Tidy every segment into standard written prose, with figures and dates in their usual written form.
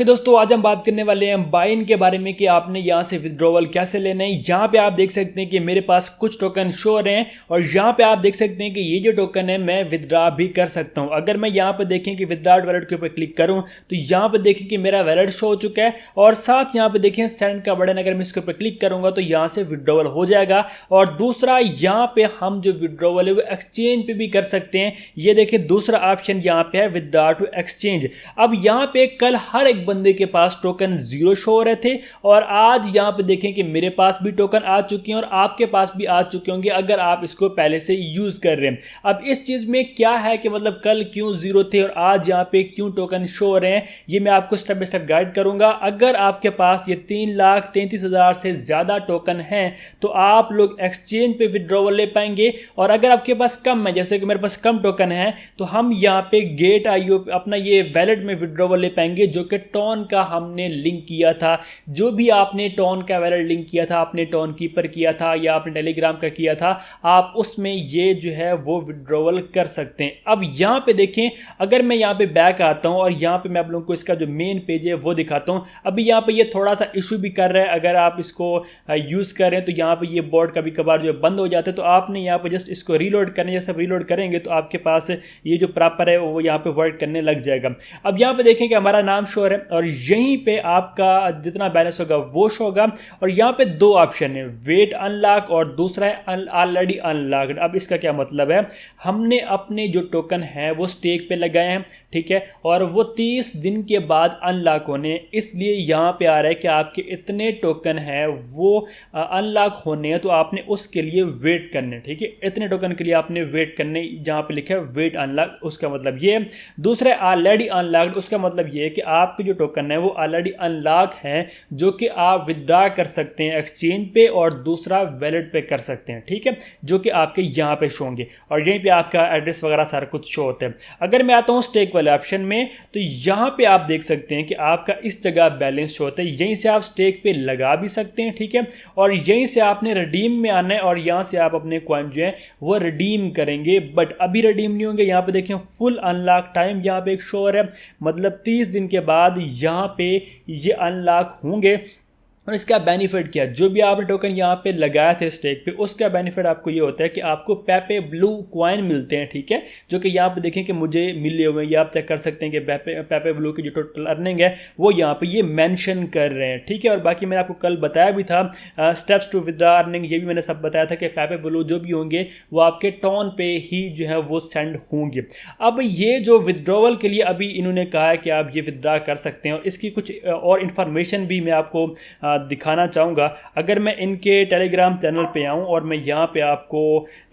Okay दोस्तों, आज हम बात करने वाले हैं बाइन के बारे में कि आपने यहाँ से विड्रॉवल कैसे लेना है। यहाँ पे आप देख सकते हैं कि मेरे पास कुछ टोकन शो हो रहे हैं और यहाँ पे आप देख सकते हैं कि ये जो टोकन है मैं विदड्रा भी कर सकता हूँ। अगर मैं यहाँ पे देखें कि विदड्रा वैलेट के ऊपर क्लिक करूँ तो यहाँ पे देखें कि मेरा वैलेट शो हो चुका है और साथ यहाँ पे देखें सेंड का बटन, अगर मैं इसके ऊपर क्लिक करूँगा तो यहाँ से विड्रॉवल हो जाएगा। और दूसरा यहाँ पे हम जो विड्रॉवल है वो एक्सचेंज पे भी कर सकते हैं। ये देखें दूसरा ऑप्शन यहाँ पे है विदड्रा टू एक्सचेंज। अब यहाँ पे कल हर एक बंदे के पास टोकन 0 शो हो रहे थे और आज यहाँ पे देखें कि मेरे पास भी टोकन आ चुके हैं और आपके पास भी आ चुके होंगे अगर आप इसको पहले से यूज कर रहे हैं। अब इस चीज में क्या है कि मतलब कल क्यों 0 थे और आज यहाँ पे क्यों टोकन शो हो रहे हैं, ये मैं आपको स्टेप बाय स्टेप गाइड करूंगा। अगर आपके पास ये 3,33,000 से ज्यादा टोकन हैं तो आप लोग एक्सचेंज पे विड्रॉवल ले पाएंगे और अगर आपके पास कम है, जैसे कि मेरे पास कम टोकन है, तो हम यहाँ पे गेट आईओ अपना ये वैलेट में विड्रॉवल ले पाएंगे जो कि टॉन का हमने लिंक किया था। जो भी आपने टॉन का वैलेट लिंक किया था, आपने टॉन कीपर किया था या आपने टेलीग्राम का किया था, आप उसमें ये जो है वो विड्रॉवल कर सकते हैं। अब यहाँ पे देखें, अगर मैं यहाँ पे बैक आता हूँ और यहाँ पे मैं आप लोगों को इसका जो मेन पेज है वो दिखाता हूँ। अभी यहाँ पे ये थोड़ा सा इशू भी कर रहा है, अगर आप इसको यूज़ कर रहे हैं तो यहाँ पे ये बोर्ड कभी कभार जो बंद हो जाता है, तो आपने यहाँ पे जस्ट इसको रीलोड करना है। जैसे रीलोड करेंगे तो आपके पास ये जो प्रॉपर है वो यहाँ पे वर्क करने लग जाएगा। अब यहाँ पे देखें कि हमारा नाम शो है और यहीं पे आपका जितना बैलेंस होगा वो शो होगा और यहाँ पे दो ऑप्शन है, वेट अनलॉक और दूसरा है ऑलरेडी अनलॉक्ड। अब इसका क्या मतलब है, हमने अपने जो टोकन है वो स्टेक पे लगाए हैं, ठीक है, और वो 30 दिन के बाद अनलॉक होने, इसलिए यहाँ पे आ रहा है कि आपके इतने टोकन हैं वो अनलॉक होने हैं तो आपने उसके लिए वेट करने, ठीक है, इतने टोकन के लिए आपने वेट करने। जहाँ पे लिखा है वेट अनलॉक, उसका मतलब ये। दूसरा ऑलरेडी अनलॉक्ड, उसका मतलब ये है कि आपके जो टोकन है वो ऑलरेडी अनलॉक है, जो कि आप विदड्रा कर सकते हैं एक्सचेंज पे और दूसरा वैलेट पे कर सकते हैं, ठीक है, जो कि आपके यहाँ पे शो होंगे और यहीं पे आपका एड्रेस वगैरह सारा कुछ शो होता है। अगर मैं आता हूँ स्टेक वाले ऑप्शन में तो यहाँ पे आप देख सकते हैं कि आपका इस जगह बैलेंस शो होता है, यहीं से आप स्टेक पे लगा भी सकते हैं, ठीक है, और यहीं से आपने रिडीम में आना है और यहाँ से आप अपने कॉइन जो है वो रिडीम करेंगे। बट अभी रिडीम नहीं होंगे, यहाँ पे देखें फुल अनलॉक टाइम यहाँ पे एक शो है, मतलब 30 दिन के बाद यहाँ पे ये अनलॉक होंगे। और इसका बेनिफिट क्या है, जो भी आपने टोकन यहाँ पे लगाया थे स्टेक पे, उसका बेनिफिट आपको ये होता है कि आपको पेपे ब्लू कॉइन मिलते हैं, ठीक है, जो कि यहाँ पे देखें कि मुझे मिले हुए हैं। ये आप चेक कर सकते हैं कि पेपे ब्लू की जो टोटल अर्निंग है वो यहाँ पे ये मेंशन कर रहे हैं, ठीक है। और बाकी मैंने आपको कल बताया भी था स्टेप्स टू विदड्रा अर्निंग, ये भी मैंने सब बताया था कि पेपे ब्लू जो भी होंगे वो आपके टॉन पे ही जो है वो सेंड होंगे। अब ये जो विदड्रॉवल के लिए अभी इन्होंने कहा है कि आप ये विदड्रा कर सकते हैं और इसकी कुछ और इन्फॉर्मेशन भी मैं आपको दिखाना चाहूँगा। अगर मैं इनके टेलीग्राम चैनल पे आऊँ और मैं यहाँ पे आपको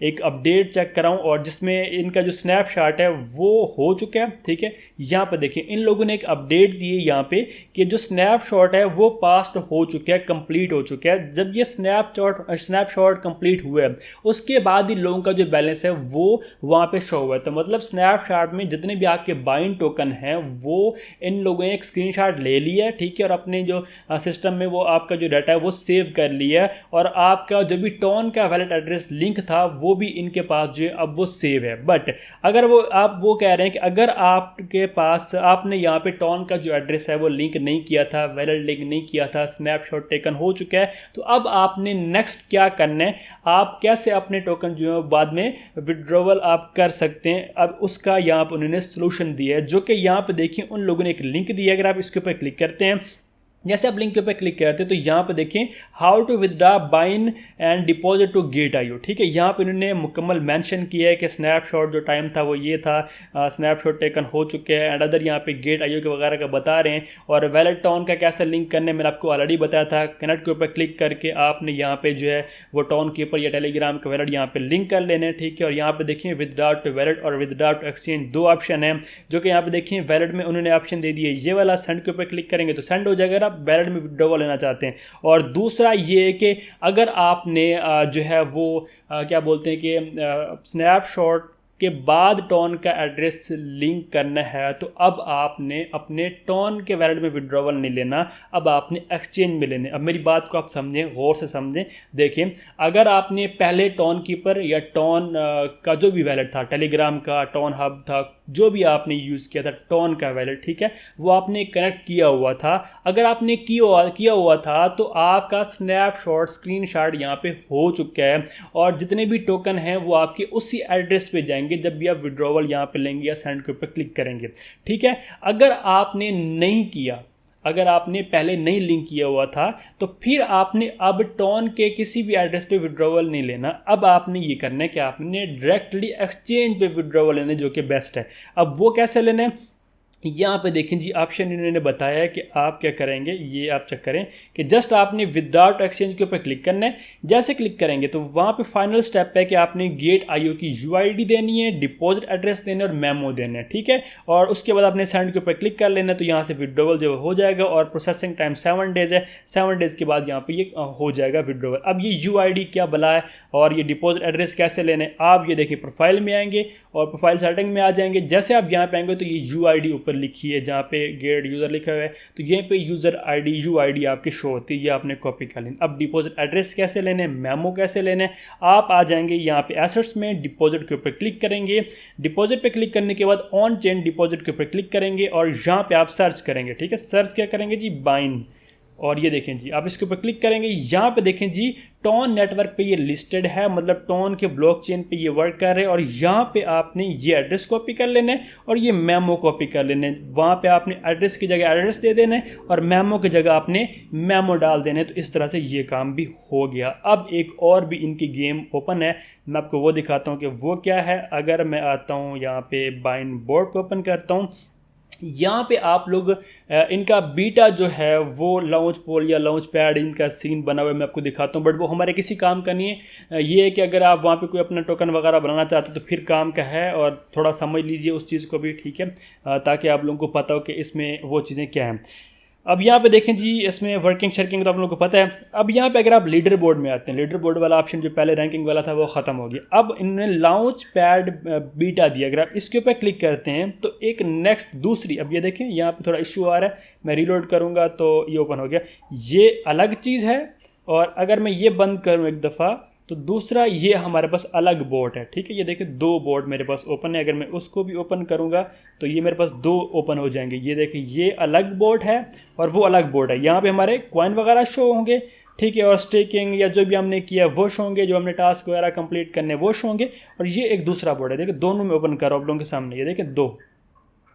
एक अपडेट चेक कराऊँ और जिसमें इनका जो स्नैपशॉट है वो हो चुका है, ठीक है, यहाँ पे देखिए इन लोगों ने एक अपडेट दी है यहाँ पे कि जो स्नैपशॉट है वो पास्ट हो चुका है, कंप्लीट हो चुका है। जब ये स्नैपशॉट कंप्लीट हुआ है उसके बाद ही लोगों का जो बैलेंस है वो वहाँ पे शो हुआ है। तो मतलब स्नैपशॉट में जितने भी आपके बाइन टोकन हैं वो इन लोगों ने एक स्क्रीनशॉट ले लिया है, ठीक है, और अपने जो सिस्टम में वो आपका जो डाटा है वो सेव कर लिया है और आपका जो भी टॉन का वैलेट एड्रेस लिंक था वो भी इनके पास जो है अब वो सेव है। बट अगर वो कह रहे हैं कि अगर आपके पास आपने यहाँ पे टॉन का जो एड्रेस है वो लिंक नहीं किया था, वैलेट लिंक नहीं किया था, स्नैपशॉट टेकन हो चुका है, तो अब आपने नेक्स्ट क्या करना है, आप कैसे अपने टोकन जो है बाद में विड्रॉवल आप कर सकते हैं। अब उसका यहाँ पर उन्होंने सोल्यूशन दिया है, जो कि यहाँ पे देखिए उन लोगों ने एक लिंक दिया है। अगर आप इसके ऊपर क्लिक करते हैं, जैसे आप लिंक के ऊपर क्लिक करते हैं तो यहाँ पे देखें हाउ टू विदड्रा बाइन and deposit to Gate IO, ठीक है, यहाँ पे इन्होंने मुकम्मल मेंशन किया है कि स्नैपशॉट जो टाइम था वो ये था, स्नैपशॉट टेकन हो चुके हैं एंड अदर यहाँ पे गेट आईओ के वगैरह का बता रहे हैं। और वैलेट टॉन का कैसे लिंक करने मैंने आपको ऑलरेडी बताया था, कनेक्ट के ऊपर क्लिक करके आपने यहाँ पे जो है वो टॉन के ऊपर या टेलीग्राम का वैलेट यहाँ पे लिंक कर लेने, ठीक है। और यहाँ पे देखें विदड्रा टू वैलेट और विदड्रा टू एक्सचेंज दो ऑप्शन है, जो कि यहाँ पे देखें वैलेट में उन्होंने ऑप्शन दे दिए, ये वाला सेंड के ऊपर क्लिक करेंगे तो सेंड हो जाएगा, वैलेट में विड्रॉवल लेना चाहते हैं। और दूसरा ये है कि अगर आपने जो है वो क्या बोलते हैं कि स्नैपशॉट के बाद टॉन का एड्रेस लिंक करना है तो अब आपने अपने टॉन के वैलेट में विड्रॉवल नहीं लेना, अब आपने एक्सचेंज में लेने। अब मेरी बात को आप समझें, गौर से समझें, देखें, अगर आपने पहले टॉन कीपर या टॉन का जो भी वैलेट था, टेलीग्राम का, टॉन हब था, जो भी आपने यूज़ किया था टॉन का वैलेट, ठीक है, वो आपने कनेक्ट किया हुआ था। अगर आपने किया हुआ था तो आपका स्नैपशॉट स्क्रीनशॉट यहाँ पे हो चुका है, और जितने भी टोकन हैं वो आपके उसी एड्रेस पे जाएंगे जब भी आप विड्रॉवल यहाँ पे लेंगे या सेंड के ऊपर क्लिक करेंगे, ठीक है। अगर आपने नहीं किया, अगर आपने पहले नहीं लिंक किया हुआ था, तो फिर आपने अब टॉन के किसी भी एड्रेस पे विड्रॉवल नहीं लेना। अब आपने ये करना है कि आपने डायरेक्टली एक्सचेंज पे विड्रॉवल लेना, जो कि बेस्ट है। अब वो कैसे लेना है, यहाँ पे देखें जी, ऑप्शन इन्होंने बताया है कि आप क्या करेंगे, ये आप चेक करें कि जस्ट आपने विदाउट एक्सचेंज के ऊपर क्लिक करना है। जैसे क्लिक करेंगे तो वहाँ पे फाइनल स्टेप है कि आपने गेट आईओ की यूआईडी देनी है, डिपॉजिट एड्रेस देना है और मेमो देना है, ठीक है। और उसके बाद आपने सेंड के ऊपर क्लिक कर लेना है, तो यहाँ से विड्रॉवल जो हो जाएगा, और प्रोसेसिंग टाइम 7 डेज़ है। 7 डेज़ के बाद यहाँ पर ये हो जाएगा विड्रॉवल। अब ये यूआईडी क्या भला है और ये डिपॉजिट एड्रेस कैसे लेने, आप ये देखिए प्रोफाइल में आएंगे और प्रोफाइल सेटिंग में आ जाएंगे। जैसे आप यहाँ पे आएंगे तो ये यूआईडी ऊपर लिखी है, जहाँ पे गेट यूज़र लिखा हुआ है, तो यहाँ पे यूज़र आईडी यूआईडी आपकी शो होती है, ये आपने कॉपी कर लेनी। अब डिपॉजिट एड्रेस कैसे लेने, मेमो कैसे लेने, आप आ जाएंगे यहाँ पे एसेट्स में, डिपॉजिट के ऊपर क्लिक करेंगे। डिपॉजिट पे क्लिक करने के बाद ऑन चेन डिपॉजिट के ऊपर क्लिक करेंगे और यहाँ पे आप सर्च करेंगे, ठीक है। सर्च क्या करेंगे जी, बाइन, और ये देखें जी, आप इसके ऊपर क्लिक करेंगे। यहाँ पे देखें जी, टॉन नेटवर्क पे ये लिस्टेड है, मतलब टॉन के ब्लॉकचेन पे ये वर्क कर रहे हैं। और यहाँ पे आपने ये एड्रेस कॉपी कर लेना है और ये मेमो कॉपी कर लेना है। वहाँ पे आपने एड्रेस की जगह एड्रेस दे देना है और मेमो की जगह आपने मेमो डाल देना है। तो इस तरह से ये काम भी हो गया। अब एक और भी इनकी गेम ओपन है, मैं आपको वो दिखाता हूँ कि वो क्या है। अगर मैं आता हूँ यहाँ पे बाइन बोर्ड को ओपन करता हूँ, यहाँ पे आप लोग इनका बीटा जो है वो लॉन्च पोल या लॉन्च पैड इनका सीन बना हुआ है, मैं आपको दिखाता हूँ, बट वो हमारे किसी काम का नहीं है। ये है कि अगर आप वहाँ पे कोई अपना टोकन वगैरह बनाना चाहते हो तो फिर काम का है, और थोड़ा समझ लीजिए उस चीज़ को भी, ठीक है, ताकि आप लोगों को पता हो कि इसमें वो चीज़ें क्या हैं। अब यहाँ पे देखें जी, इसमें वर्किंग शर्किंग तो आप लोगों को पता है। अब यहाँ पे अगर आप लीडर बोर्ड में आते हैं, लीडर बोर्ड वाला ऑप्शन जो पहले रैंकिंग वाला था वो ख़त्म हो गया। अब इन्होंने लॉन्च पैड बीटा दिया, अगर आप इसके ऊपर क्लिक करते हैं तो एक नेक्स्ट दूसरी, अब ये देखें यहाँ पे थोड़ा इशू आ रहा है, मैं रीलोड करूँगा तो ये ओपन हो गया। ये अलग चीज़ है, और अगर मैं ये बंद करूँ एक दफ़ा तो दूसरा ये हमारे पास अलग बोर्ड है, ठीक है। ये देखिए 2 बोर्ड मेरे पास ओपन है। अगर मैं उसको भी ओपन करूँगा तो ये मेरे पास 2 ओपन हो जाएंगे। ये देखिए ये अलग बोर्ड है और वो अलग बोर्ड है। यहाँ पे हमारे कॉइन वगैरह शो होंगे, ठीक है, और स्टेकिंग या जो भी हमने किया वो शो होंगे, जो हमने टास्क वगैरह कंप्लीट करने वो शो होंगे। और ये एक दूसरा बोर्ड है, देखिए दोनों में ओपन कर रहा हूँ आप लोगों के सामने, ये देखिए 2,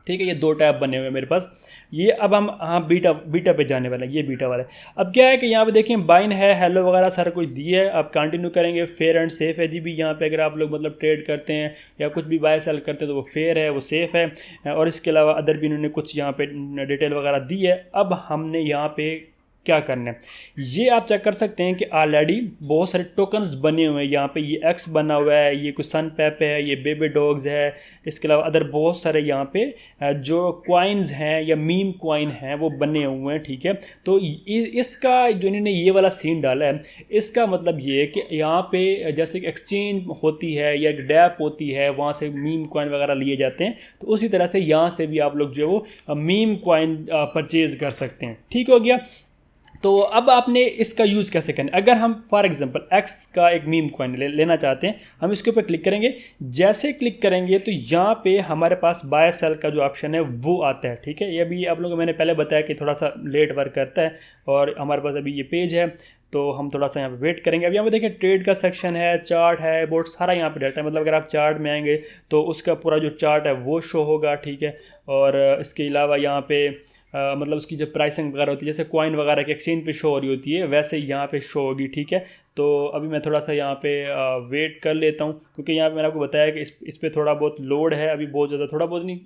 ठीक है, ये 2 टैब बने हुए हैं मेरे पास। ये अब हम बीटा पे जाने वाला है, ये बीटा वाला है। अब क्या है कि यहाँ पे देखें बाइन है, हेलो वगैरह सारा कुछ दिया है। अब कंटिन्यू करेंगे, फेयर एंड सेफ है जी भी। यहाँ पे अगर आप लोग मतलब ट्रेड करते हैं या कुछ भी बाय सेल करते हैं तो वो फेयर है, वो सेफ़ है। और इसके अलावा अदर भी इन्होंने कुछ यहाँ पे डिटेल वगैरह दी है। अब हमने यहाँ पे क्या करना है, ये आप चेक कर सकते हैं कि ऑलरेडी बहुत सारे टोकन्स बने हुए हैं। यहाँ पे ये एक्स बना हुआ है, ये कुछ सन पैप है, ये बेबी डॉग्स है, इसके अलावा अदर बहुत सारे यहाँ पे जो क्वाइंस हैं या मीम क्वाइन हैं वो बने हुए हैं, ठीक है। तो इसका जो इन्होंने ये वाला सीन डाला है, इसका मतलब ये है कि यहाँ पे जैसे कि एक्सचेंज होती है या डैप होती है, वहाँ से मीम क्वाइन वगैरह लिए जाते हैं, तो उसी तरह से यहाँ से भी आप लोग जो है वो मीम क्वाइन परचेज़ कर सकते हैं, ठीक हो गया। तो अब आपने इसका यूज़ कैसे करना है। अगर हम फॉर एग्जांपल एक्स का एक मीम कॉइन लेना चाहते हैं, हम इसके ऊपर क्लिक करेंगे। जैसे क्लिक करेंगे तो यहाँ पे हमारे पास बाय सेल का जो ऑप्शन है वो आता है, ठीक है। ये अभी आप लोगों को मैंने पहले बताया कि थोड़ा सा लेट वर्क करता है, और हमारे पास अभी ये पेज है तो हम थोड़ा सा यहाँ पे वेट करेंगे। अब यहाँ पे देखिए ट्रेड का सेक्शन है, चार्ट है, बोर्ड सारा यहाँ पे डाटा है। मतलब अगर आप चार्ट में आएंगे तो उसका पूरा जो चार्ट है वो शो होगा, ठीक है। और इसके अलावा यहाँ पे मतलब उसकी जो प्राइसिंग वगैरह होती है, जैसे कॉइन वगैरह की एक्सचेंज पे शो हो रही होती है, वैसे यहाँ पे शो होगी, ठीक है। तो अभी मैं थोड़ा सा यहाँ पे वेट कर लेता हूँ, क्योंकि यहाँ पे मैंने आपको बताया कि इस पर थोड़ा बहुत लोड है, अभी बहुत ज़्यादा, थोड़ा बहुत नहीं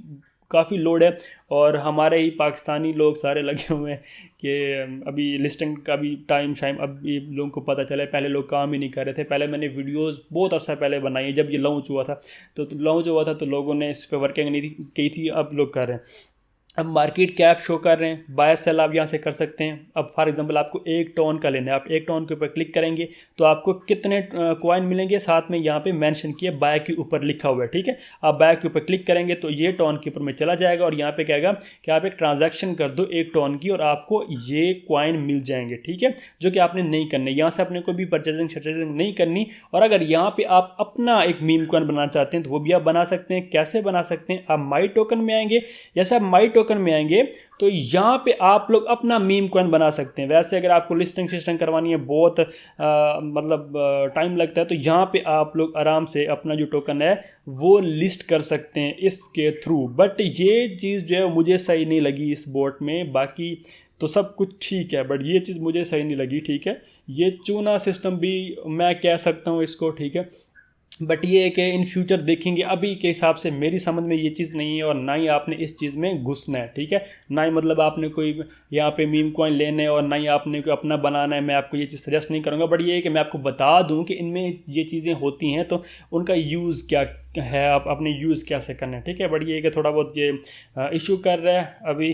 काफ़ी लोड है। और हमारे ही पाकिस्तानी लोग सारे लगे हुए हैं कि अभी लिस्टिंग का भी टाइम अब ये लोगों को पता चला है। पहले लोग काम ही नहीं कर रहे थे। पहले मैंने वीडियोस बहुत अच्छा पहले बनाई है, जब ये लॉन्च हुआ था तो लॉन्च हुआ था तो लोगों ने इस पर वर्किंग नहीं की थी, अब लोग कर रहे हैं। अब मार्केट कैप शो कर रहे हैं, बाय सेल आप यहाँ से कर सकते हैं। अब फॉर एग्जांपल आपको 1 टन का लेना है, आप 1 टन के ऊपर क्लिक करेंगे तो आपको कितने कॉइन मिलेंगे, साथ में यहाँ पे मेंशन किया बाय के ऊपर लिखा हुआ है, ठीक है। आप बाय के ऊपर क्लिक करेंगे तो ये टन के ऊपर में चला जाएगा और यहाँ पे कहेगा कि आप एक ट्रांजैक्शन कर दो 1 टन की और आपको ये कॉइन मिल जाएंगे, ठीक है, जो कि आपने नहीं करने, यहाँ से अपने कोई भी परचेजिंग नहीं करनी। और अगर यहाँ पे आप अपना एक मीम कॉइन बनाना चाहते हैं तो वो भी आप बना सकते हैं। कैसे बना सकते हैं, आप माई टोकन में आएंगे, जैसे आप माई टोकन में आएंगे तो यहाँ पे आप लोग अपना मीम कॉइन बना सकते हैं। वैसे अगर आपको लिस्टिंग सिस्टम करवानी है, बहुत मतलब टाइम लगता है, तो यहाँ पे आप लोग आराम से अपना जो टोकन है वो लिस्ट कर सकते हैं इसके थ्रू। बट ये चीज़ जो है मुझे सही नहीं लगी इस बोट में, बाकी तो सब कुछ ठीक है, बट ये चीज़ मुझे सही नहीं लगी, ठीक है। ये चूना सिस्टम भी मैं कह सकता हूँ इसको, ठीक है, बट ये है कि इन फ्यूचर देखेंगे। अभी के हिसाब से मेरी समझ में ये चीज़ नहीं है और ना ही आपने इस चीज़ में घुसना है, ठीक है। ना ही मतलब आपने कोई यहाँ पे मीम कॉइन लेने और ना ही आपने कोई अपना बनाना है, मैं आपको ये चीज़ सजेस्ट नहीं करूँगा। बट ये है कि मैं आपको बता दूँ कि इनमें ये चीज़ें होती हैं तो उनका यूज़ क्या है, आप अपने यूज़ कैसे करना है, ठीक है। बट ये है कि थोड़ा बहुत ये इशू कर रहा है अभी,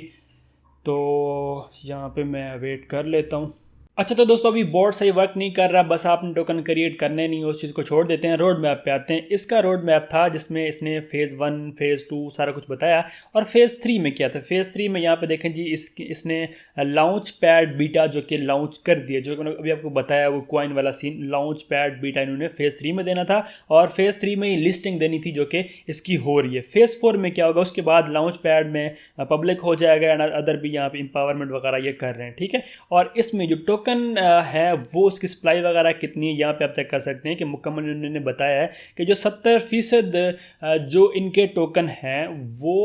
तो यहाँ पे मैं वेट कर लेता हूँ। अच्छा, तो दोस्तों अभी बोर्ड सही वर्क नहीं कर रहा, बस आपने टोकन क्रिएट करने नहीं, उस चीज़ को छोड़ देते हैं। रोड मैप पे आते हैं। इसका रोड मैप था जिसमें इसने फेज़ 1 फेज़ 2 सारा कुछ बताया और फेज़ 3 में क्या था। फेज़ 3 में यहाँ पे देखें जी, इसने लॉन्च पैड बीटा जो कि लॉन्च कर दिया, जो मैंने अभी आपको बताया वो कॉइन वाला सीन, लॉन्च पैड बीटा इन्होंने फेज़ 3 में देना था और फेज़ 3 में ही लिस्टिंग देनी थी जो कि इसकी हो रही है। फेज़ 4 में क्या होगा, उसके बाद लॉन्च पैड में पब्लिक हो जाएगा एंड अदर भी यहाँ पे इंपावरमेंट वगैरह ये कर रहे हैं, ठीक है। और इसमें जो टोकन है वो उसकी सप्लाई वगैरह कितनी है यहाँ पे आप चेक कर सकते हैं कि मुकम्मल उन्होंने बताया है कि जो 70% जो इनके टोकन हैं वो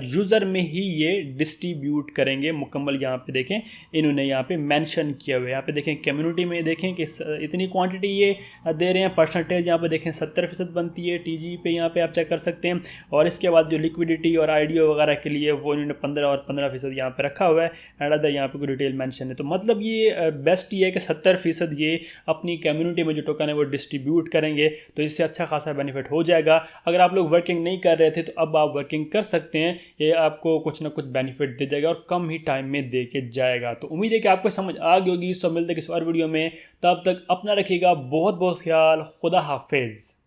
यूज़र में ही ये डिस्ट्रीब्यूट करेंगे मुकम्मल। यहाँ पे देखें इन्होंने यहाँ पे मेंशन किया हुआ है, यहाँ पे देखें कम्युनिटी में देखें कि इतनी क्वांटिटी ये दे रहे हैं। परसेंटेज यहाँ पे देखें 70% बनती है टीजी पे, यहाँ पे आप चेक कर सकते हैं। और इसके बाद जो लिक्विडिटी और आईडीओ वगैरह के लिए वो इन्होंने 15 और 15% यहाँ पे रखा हुआ है एंड अदर यहाँ पे कोई डिटेल मेंशन है। तो मतलब ये बेस्ट ये है कि 70% ये अपनी कम्युनिटी में जो टोकन है वो डिस्ट्रीब्यूट करेंगे, तो इससे अच्छा खासा बेनिफिट हो जाएगा। अगर आप लोग वर्किंग नहीं कर रहे थे तो अब आप वर्किंग कर सकते हैं, ये आपको कुछ ना कुछ बेनिफिट दे जाएगा और कम ही टाइम में दे के जाएगा। तो उम्मीद है कि आपको समझ आ गई होगी। सो मिलते हैं किसी और वीडियो में, तब तक अपना रखिएगा बहुत बहुत ख्याल। खुदा हाफिज़।